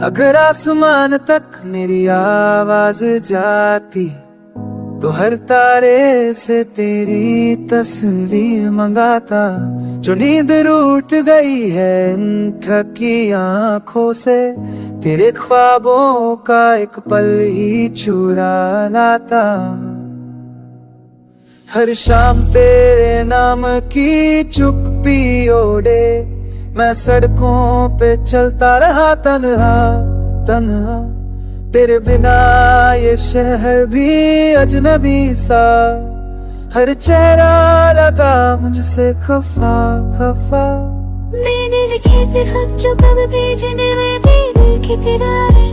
अगर आसमान तक मेरी आवाज जाती तो हर तारे से तेरी तस्वीर मंगाता। जो नींद रूठ गई है इन थकी आंखों से, तेरे ख्वाबों का एक पल ही चुरा लाता। हर शाम तेरे नाम की चुप्पी ओढ़े मैं सड़कों पे चलता रहा तन्हा तन्हा। तेरे बिना ये शहर भी अजनबी सा, हर चेहरा लगा मुझसे खफा खफा। मैंने लिखे थे खत जो कब भेजने में भी दिल की तेरा है,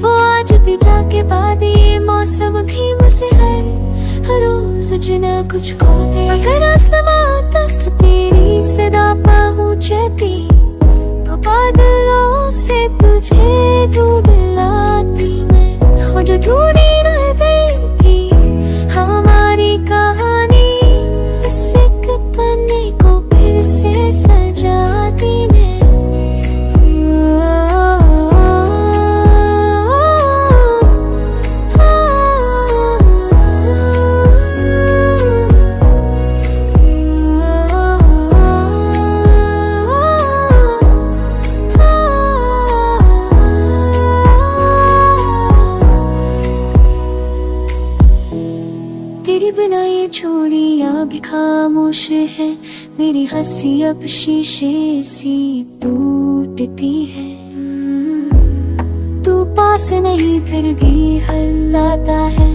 वो आज भी जाके बाद ये मौसम भी मुझसे हर रोज जना कुछ खो गए। अगर आसमां तक तेरी सदा पहुंचती तो बादलों से तुझे ढूंढ लाती मैं। हो जो ढूंढी न गई थी हमारी कहानी, उस एक पन्ने को फिर से सजाती मैं। तेरे बिना ये छोड़ियां भी खामोश है, मेरी हंसी अब शीशे सी टूटती है। तू पास नहीं फिर भी हल्लाता है,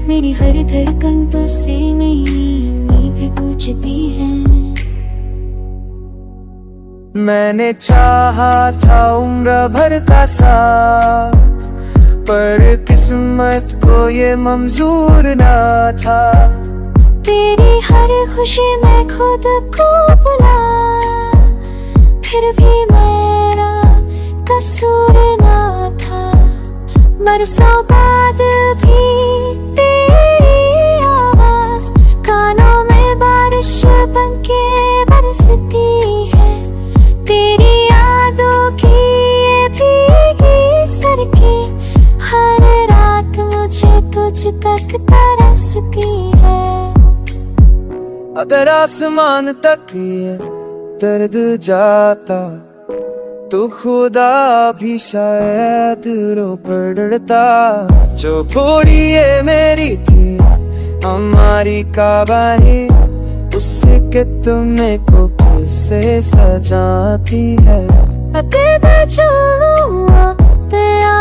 मेरी हर धड़कन तुझसे नहीं भी पूछती है। मैंने चाहा था उम्र भर का साथ, पर किस्मत को ये मंजूर ना था। तेरी हर खुशी में खुद को बुला, फिर भी मेरा कसूर ना था। बरसों बाद भी तेरी आवाज कानों में बारिश बनके बरसती है। तेरी यादों की ये भीगी सड़कें हर रात मुझे तुझ तक तरसती है। अगर आसमान तक ये दर्द जाता तो खुदा भी शायद रो पड़ता। जो थोड़ी ये मेरी थी हमारी कहानी, उससे के तुमने को फिर से सजाती है। अगर मैं चलूँ तेरा